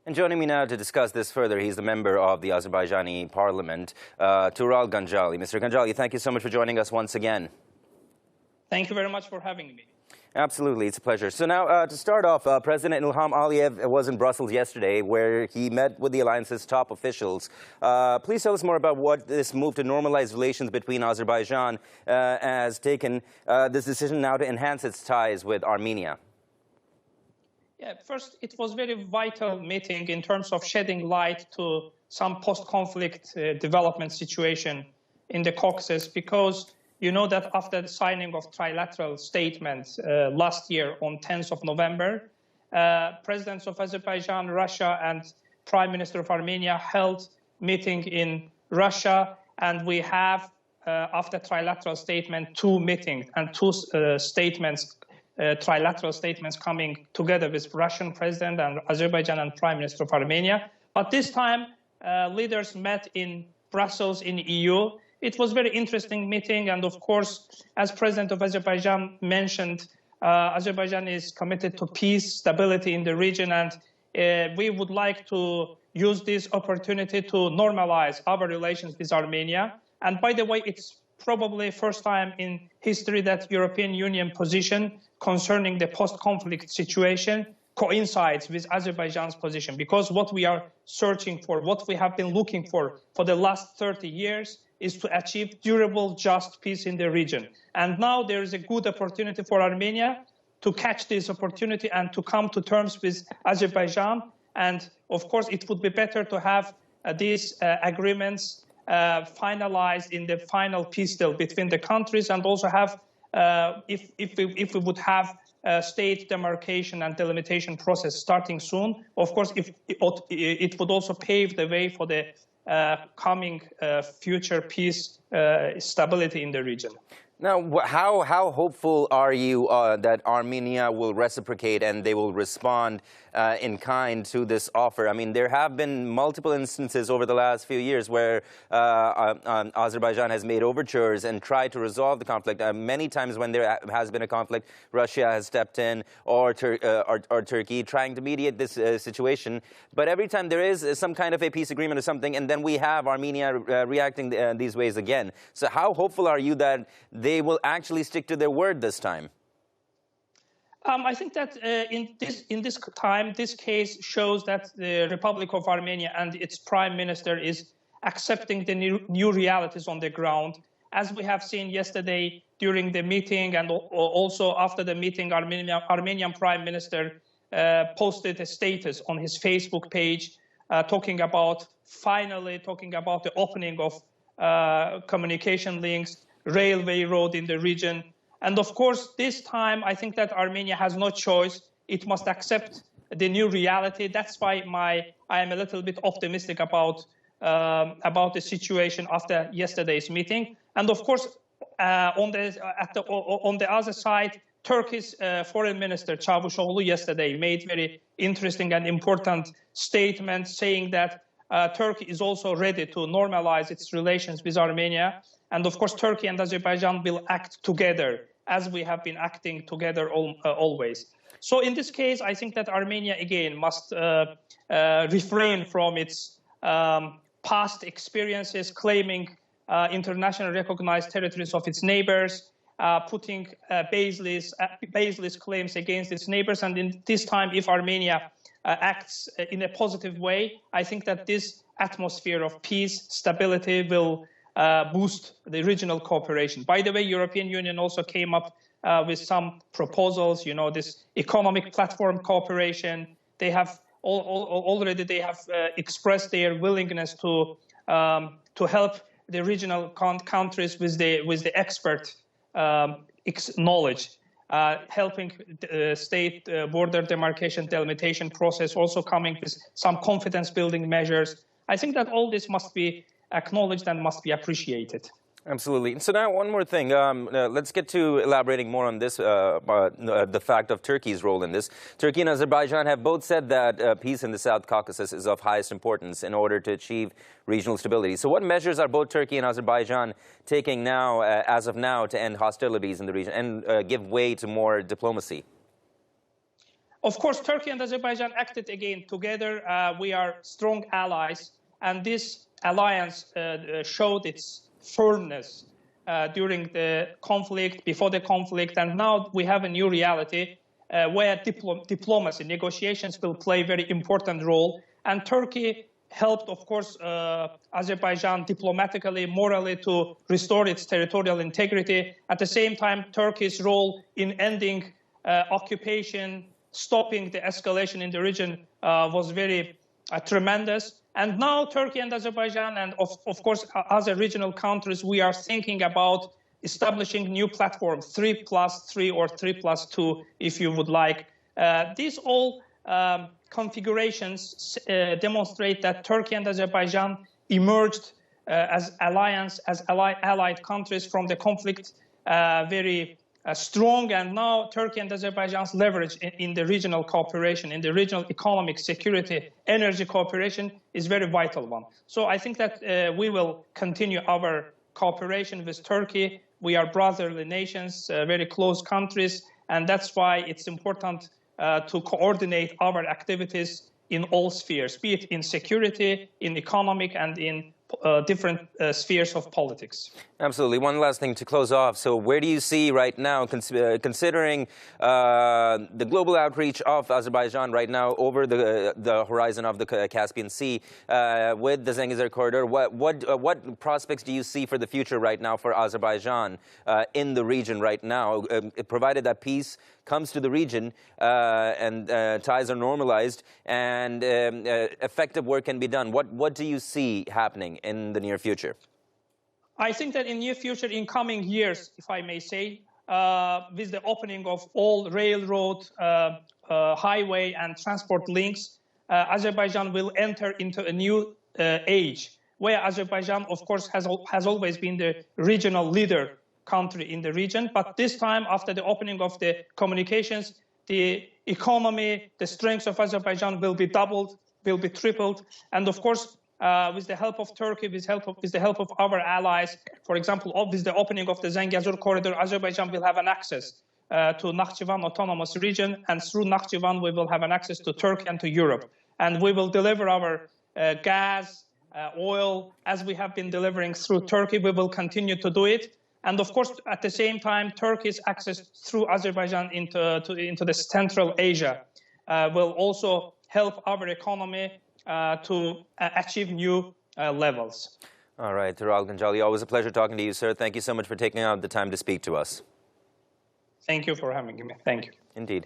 And joining me now to discuss this further, he's the member of the Azerbaijani parliament, Tural Ganjaliyev. Mr. Ganjaliyev, thank you so much for joining us once again. Thank you very much for having me. Absolutely, it's a pleasure. So now, to start off, President Ilham Aliyev was in Brussels yesterday, where he met with the alliance's top officials. Please tell us more about what this move to normalize relations between Azerbaijan has taken, this decision now to enhance its ties with Armenia. Yeah, first, it was a very vital meeting in terms of shedding light to some post-conflict development situation in the Caucasus, because you know that after the signing of trilateral statements last year on 10th of November, presidents of Azerbaijan, Russia, and Prime Minister of Armenia held meeting in Russia, and we have, after trilateral statement, two meetings and two statements, trilateral statements coming together with Russian President and Azerbaijan and Prime Minister of Armenia. But this time, leaders met in Brussels in EU. It was a very interesting meeting, and of course, as President of Azerbaijan mentioned, Azerbaijan is committed to peace, stability in the region, and we would like to use this opportunity to normalize our relations with Armenia. And by the way, it's probably first time in history that European Union position concerning the post-conflict situation coincides with Azerbaijan's position, because what we are searching for, what we have been looking for the last 30 years, is to achieve durable, just peace in the region. And now there is a good opportunity for Armenia to catch this opportunity and to come to terms with Azerbaijan. And of course, it would be better to have these agreements finalized in the final peace deal between the countries, and also have, if we would have a state demarcation and delimitation process starting soon, of course, it would also pave the way for the coming future peace, stability in the region. Now, how hopeful are you that Armenia will reciprocate and they will respond in kind to this offer? I mean, there have been multiple instances over the last few years where Azerbaijan has made overtures and tried to resolve the conflict. Many times when there has been a conflict, Russia has stepped in, or Turkey, trying to mediate this situation. But every time there is some kind of a peace agreement or something, and then we have Armenia reacting these ways again. So how hopeful are you that they will actually stick to their word this time? I think that in this time, this case shows that the Republic of Armenia and its prime minister is accepting the new realities on the ground. As we have seen yesterday during the meeting, and also after the meeting, Armenian prime minister posted a status on his Facebook page finally talking about the opening of communication links, railway road in the region. And of course, this time, I think that Armenia has no choice. It must accept the new reality. That's why I am a little bit optimistic about the situation after yesterday's meeting. And of course, on the other side, Turkey's foreign minister Çavuşoğlu yesterday made very interesting and important statement, saying that Turkey is also ready to normalize its relations with Armenia. And of course, Turkey and Azerbaijan will act together, as we have been acting together always. So in this case, I think that Armenia, again, must refrain from its past experiences, claiming internationally recognized territories of its neighbors, putting baseless claims against its neighbors. And in this time, if Armenia acts in a positive way, I think that this atmosphere of peace, stability will boost the regional cooperation. By the way, European Union also came up with some proposals, you know, this economic platform cooperation. They have already expressed their willingness to help the regional countries with the expert knowledge, helping state border demarcation, delimitation process, also coming with some confidence building measures. I think that all this must be acknowledged and must be appreciated. Absolutely. So now one more thing. Let's get to elaborating more on this, the fact of Turkey's role in this. Turkey and Azerbaijan have both said that peace in the South Caucasus is of highest importance in order to achieve regional stability. So what measures are both Turkey and Azerbaijan taking now, as of now, to end hostilities in the region and give way to more diplomacy? Of course, Turkey and Azerbaijan acted again together. We are strong allies, and this alliance showed its firmness during the conflict, before the conflict, and now we have a new reality where diplomacy, negotiations will play a very important role. And Turkey helped, of course, Azerbaijan diplomatically, morally to restore its territorial integrity. At the same time, Turkey's role in ending occupation, stopping the escalation in the region was very tremendous. And now Turkey and Azerbaijan and, of course, other regional countries, we are thinking about establishing new platforms, 3+3 or 3+2, if you would like. These all configurations demonstrate that Turkey and Azerbaijan emerged as allied countries from the conflict very strong, and now Turkey and Azerbaijan's leverage in the regional cooperation, in the regional economic, security, energy cooperation is very vital one. So I think that we will continue our cooperation with Turkey. We are brotherly nations, very close countries, and that's why it's important to coordinate our activities in all spheres, be it in security, in economic, and in different spheres of politics. Absolutely. One last thing to close off. So where do you see right now, considering the global outreach of Azerbaijan right now over the horizon of the Caspian Sea with the Zangezur corridor, what prospects do you see for the future right now for Azerbaijan in the region right now, provided that peace comes to the region and ties are normalized and effective work can be done? What do you see happening in the near future? I think that in near future, in coming years, if I may say, with the opening of all railroad, highway and transport links, Azerbaijan will enter into a new age, where Azerbaijan, of course, has always been the regional leader country in the region. But this time, after the opening of the communications, the economy, the strength of Azerbaijan will be doubled, will be tripled. And of course, with the help of Turkey, with the help of our allies, for example, with the opening of the Zangezur corridor, Azerbaijan will have an access to Nakhchivan autonomous region, and through Nakhchivan we will have an access to Turkey and to Europe. And we will deliver our gas, oil, as we have been delivering through Turkey. We will continue to do it. And of course, at the same time, Turkey's access through Azerbaijan into the Central Asia will also help our economy to achieve new levels. All right, Tural Ganjaliyev, always a pleasure talking to you, sir. Thank you so much for taking out the time to speak to us. Thank you for having me. Thank you. Indeed.